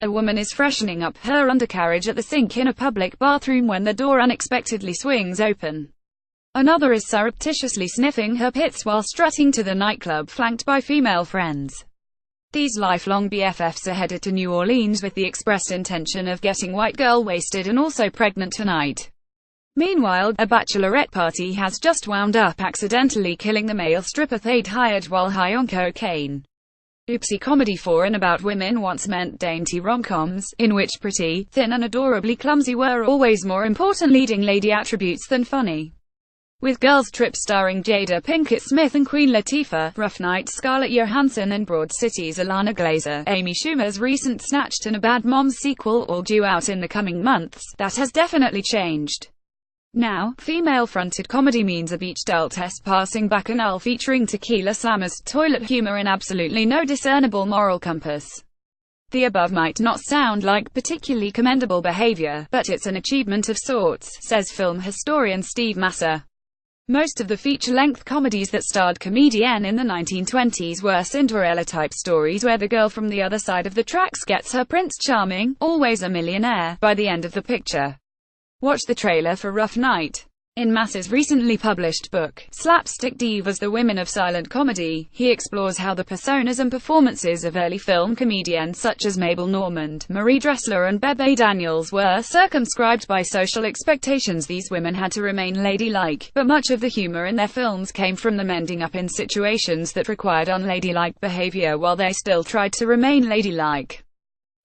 A woman is freshening up her undercarriage at the sink in a public bathroom when the door unexpectedly swings open. Another is surreptitiously sniffing her pits while strutting to the nightclub flanked by female friends. These lifelong BFFs are headed to New Orleans with the expressed intention of getting white girl wasted and also pregnant tonight. Meanwhile, a bachelorette party has just wound up accidentally killing the male stripper they'd hired while high on cocaine. Oopsie comedy for and about women once meant dainty rom-coms, in which pretty, thin and adorably clumsy were always more important leading lady attributes than funny. With Girls Trip starring Jada Pinkett Smith and Queen Latifah, Rough Night Scarlett Johansson and Broad City's Alana Glazer, Amy Schumer's recent Snatched and a Bad Moms sequel all due out in the coming months, that has definitely changed. Now, female-fronted comedy means a beached adultess passing bacchanal featuring tequila slammers, toilet humor and absolutely no discernible moral compass. The above might not sound like particularly commendable behavior, but it's an achievement of sorts, says film historian Steve Masser. Most of the feature-length comedies that starred comedienne in the 1920s were Cinderella-type stories where the girl from the other side of the tracks gets her Prince Charming, always a millionaire, by the end of the picture. Watch the trailer for Rough Night. In Masser's recently published book, Slapstick Divas: The Women of Silent Comedy, he explores how the personas and performances of early film comedians such as Mabel Normand, Marie Dressler and Bebe Daniels were circumscribed by social expectations. These women had to remain ladylike, but much of the humor in their films came from them ending up in situations that required unladylike behavior while they still tried to remain ladylike.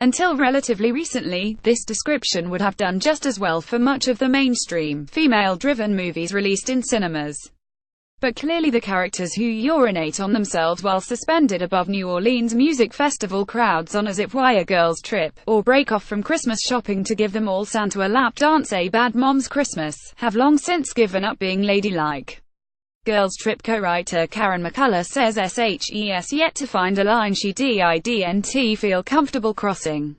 Until relatively recently, this description would have done just as well for much of the mainstream, female-driven movies released in cinemas. But clearly the characters who urinate on themselves while suspended above New Orleans music festival crowds on as if a girl's trip, or break off from Christmas shopping to give them all Santa a lap dance a Bad Moms Christmas, have long since given up being ladylike. Girls Trip co-writer Karen McCullough says SHES yet to find a line she didn't feel comfortable crossing.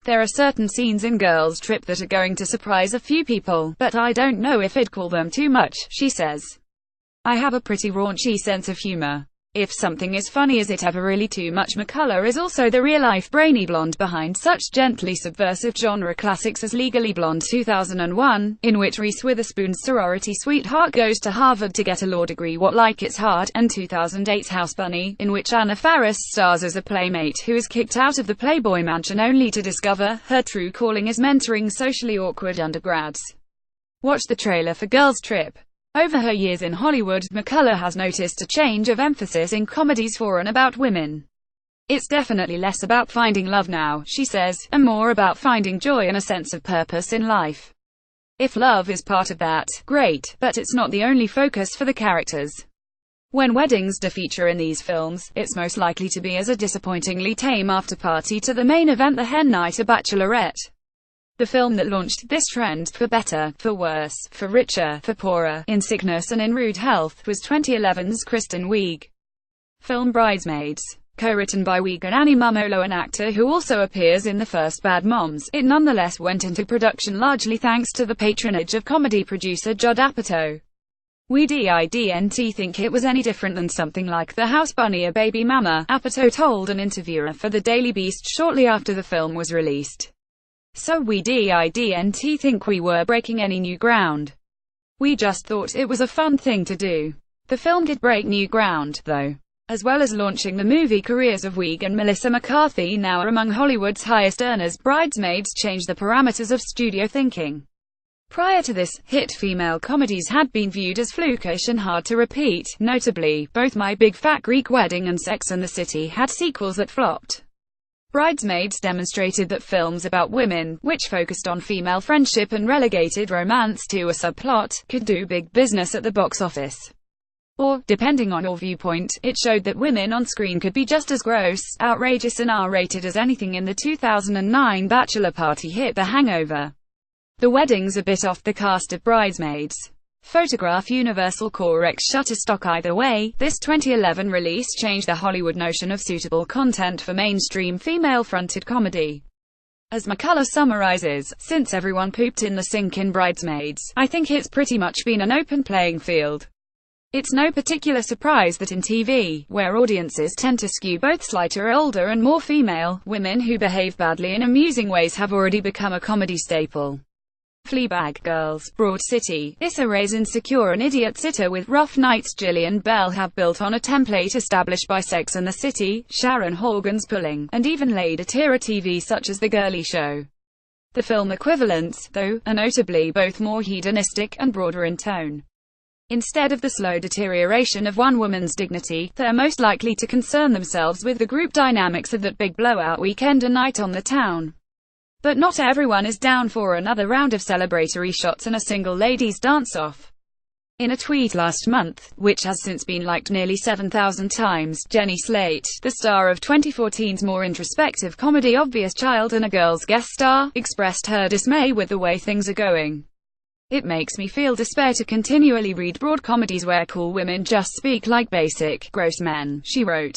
There are certain scenes in Girls Trip that are going to surprise a few people, but I don't know if I'd call them too much, she says. I have a pretty raunchy sense of humor. If something is funny, is it ever really too much? McCullough is also the real-life brainy blonde behind such gently subversive genre classics as Legally Blonde 2001, in which Reese Witherspoon's sorority sweetheart goes to Harvard to get a law degree. What Like It's Hard, and 2008's House Bunny, in which Anna Faris stars as a playmate who is kicked out of the Playboy Mansion only to discover her true calling is mentoring socially awkward undergrads. Watch the trailer for Girls Trip. Over her years in Hollywood, McCullough has noticed a change of emphasis in comedies for and about women. It's definitely less about finding love now, she says, and more about finding joy and a sense of purpose in life. If love is part of that, great, but it's not the only focus for the characters. When weddings do feature in these films, it's most likely to be as a disappointingly tame after-party to the main event, the hen night, a bachelorette. The film that launched this trend, for better, for worse, for richer, for poorer, in sickness and in rude health, was 2011's Kristen Wiig. Film Bridesmaids. Co-written by Wiig and Annie Mumolo, an actor who also appears in the first Bad Moms, it nonetheless went into production largely thanks to the patronage of comedy producer Judd Apatow. We didn't think it was any different than something like The House Bunny, a Baby Mama, Apatow told an interviewer for The Daily Beast shortly after the film was released. So we didn't think we were breaking any new ground. We just thought it was a fun thing to do. The film did break new ground, though. As well as launching the movie careers of Wiig and Melissa McCarthy, now are among Hollywood's highest earners, Bridesmaids changed the parameters of studio thinking. Prior to this, hit female comedies had been viewed as flukish and hard to repeat. Notably, both My Big Fat Greek Wedding and Sex and the City had sequels that flopped. Bridesmaids demonstrated that films about women, which focused on female friendship and relegated romance to a subplot, could do big business at the box office. Or, depending on your viewpoint, it showed that women on screen could be just as gross, outrageous and R-rated as anything in the 2009 bachelor party hit The Hangover. The wedding's a bit off the cast of Bridesmaids. Photograph Universal Corrects Shutterstock. Either way, this 2011 release changed the Hollywood notion of suitable content for mainstream female-fronted comedy. As McCullough summarizes, since everyone pooped in the sink in Bridesmaids, I think it's pretty much been an open playing field. It's no particular surprise that in TV, where audiences tend to skew both slighter, older and more female, women who behave badly in amusing ways have already become a comedy staple. Fleabag, Girls, Broad City, Issa Rae's insecure and idiot sitter with rough nights. Gillian Bell have built on a template established by Sex and the City, Sharon Horgan's Pulling, and even ladette era TV such as The Girly Show. The film equivalents, though, are notably both more hedonistic and broader in tone. Instead of the slow deterioration of one woman's dignity, they're most likely to concern themselves with the group dynamics of that big blowout weekend, a night on the town. But not everyone is down for another round of celebratory shots and a single ladies' dance-off. In a tweet last month, which has since been liked nearly 7,000 times, Jenny Slate, the star of 2014's more introspective comedy Obvious Child and a Girls guest star, expressed her dismay with the way things are going. "It makes me feel despair to continually read broad comedies where cool women just speak like basic, gross men," she wrote.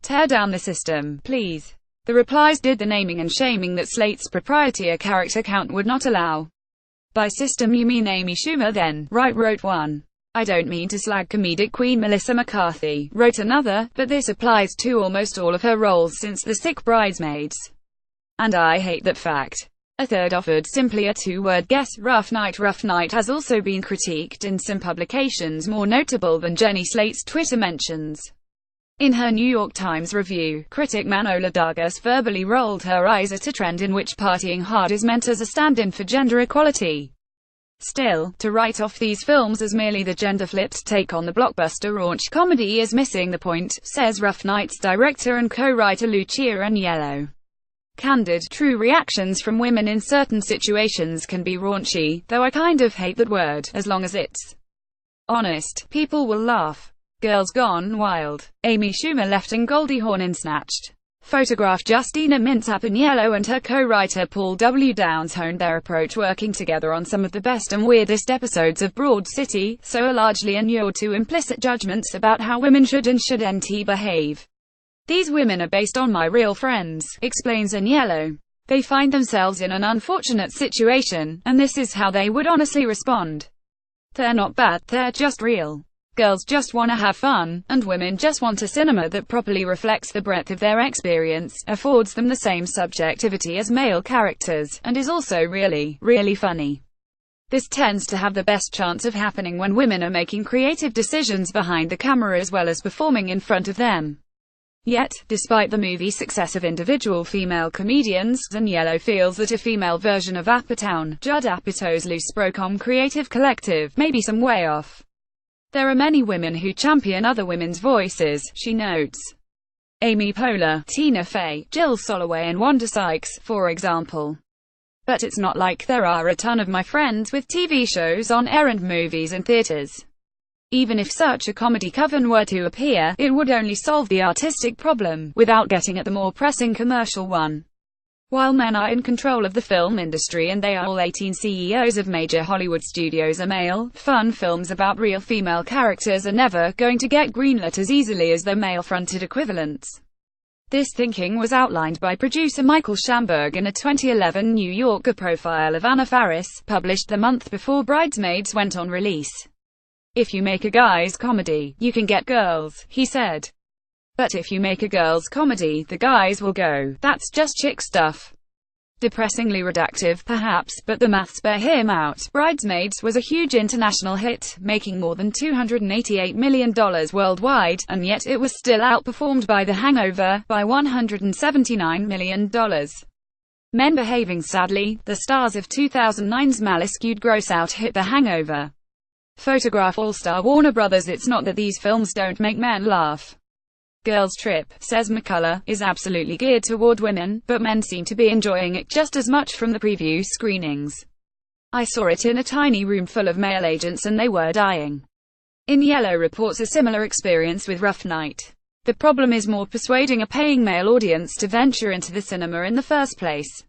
"Tear down the system, please." The replies did the naming and shaming that Slate's proprietary character count would not allow. "By system you mean Amy Schumer then, right?" wrote one. "I don't mean to slag comedic queen Melissa McCarthy," wrote another, "but this applies to almost all of her roles since The Sick Bridesmaids. And I hate that fact." A third offered simply a two-word guess. Rough Night has also been critiqued in some publications more notable than Jenny Slate's Twitter mentions. In her New York Times review, critic Manola Dargis verbally rolled her eyes at a trend in which partying hard is meant as a stand-in for gender equality. Still, to write off these films as merely the gender-flipped take on the blockbuster raunch comedy is missing the point, says Rough Night's director and co-writer Lucia Aniello. Candid, true reactions from women in certain situations can be raunchy, though I kind of hate that word, as long as it's honest. People will laugh. Girls Gone Wild. Amy Schumer left and Goldie Hawn in Snatched. Photograph. Justina Mintz-Aniello and her co-writer Paul W. Downs honed their approach working together on some of the best and weirdest episodes of Broad City, so are largely inured to implicit judgments about how women should and shouldn't behave. "These women are based on my real friends," explains Aniello. "They find themselves in an unfortunate situation, and this is how they would honestly respond. They're not bad, they're just real. Girls just want to have fun, and women just want a cinema that properly reflects the breadth of their experience, affords them the same subjectivity as male characters, and is also really, really funny. This tends to have the best chance of happening when women are making creative decisions behind the camera as well as performing in front of them." Yet, despite the movie's success of individual female comedians, Aniello feels that a female version of Apatow, Judd Apatow's loose Brocom creative collective, may be some way off. "There are many women who champion other women's voices," she notes. Amy Poehler, Tina Fey, Jill Soloway and Wanda Sykes, for example. "But it's not like there are a ton of my friends with TV shows on air and movies in theaters. Even if such a comedy coven were to appear, it would only solve the artistic problem, without getting at the more pressing commercial one. While men are in control of the film industry and they are all 18 CEOs of major Hollywood studios are male, fun films about real female characters are never going to get greenlit as easily as their male-fronted equivalents." This thinking was outlined by producer Michael Schamberg in a 2011 New Yorker profile of Anna Faris, published the month before Bridesmaids went on release. "If you make a guy's comedy, you can get girls," he said. "But if you make a girl's comedy, the guys will go, that's just chick stuff." Depressingly reductive, perhaps, but the maths bear him out. Bridesmaids was a huge international hit, making more than $288 million worldwide, and yet it was still outperformed by The Hangover, by $179 million. Men Behaving Sadly, the stars of 2009's malice-skewed gross-out hit The Hangover. Photograph. All-star Warner Brothers. "It's not that these films don't make men laugh. Girls Trip," says McCullough, "is absolutely geared toward women, but men seem to be enjoying it just as much from the preview screenings. I saw it in a tiny room full of male agents and they were dying." Aniello reports a similar experience with Rough Night. "The problem is more persuading a paying male audience to venture into the cinema in the first place.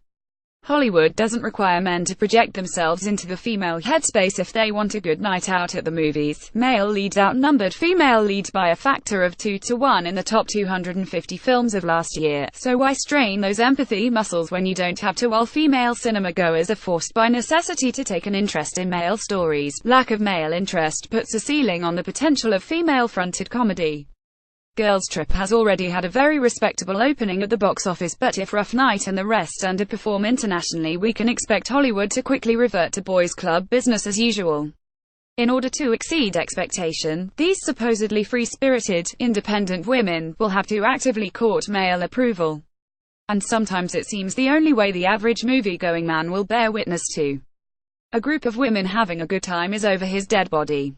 Hollywood doesn't require men to project themselves into the female headspace if they want a good night out at the movies. Male leads outnumbered female leads by a factor of 2 to 1 in the top 250 films of last year, so why strain those empathy muscles when you don't have to, while female cinema-goers are forced by necessity to take an interest in male stories. Lack of male interest puts a ceiling on the potential of female-fronted comedy. Girls Trip has already had a very respectable opening at the box office, but if Rough Night and the rest underperform internationally, we can expect Hollywood to quickly revert to boys' club business as usual. In order to exceed expectation, these supposedly free-spirited, independent women will have to actively court male approval. And sometimes it seems the only way the average movie-going man will bear witness to a group of women having a good time is over his dead body.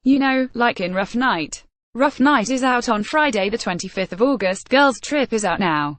You know, like in Rough Night. Rough Night is out on Friday the 25th of August. Girls Trip is out now.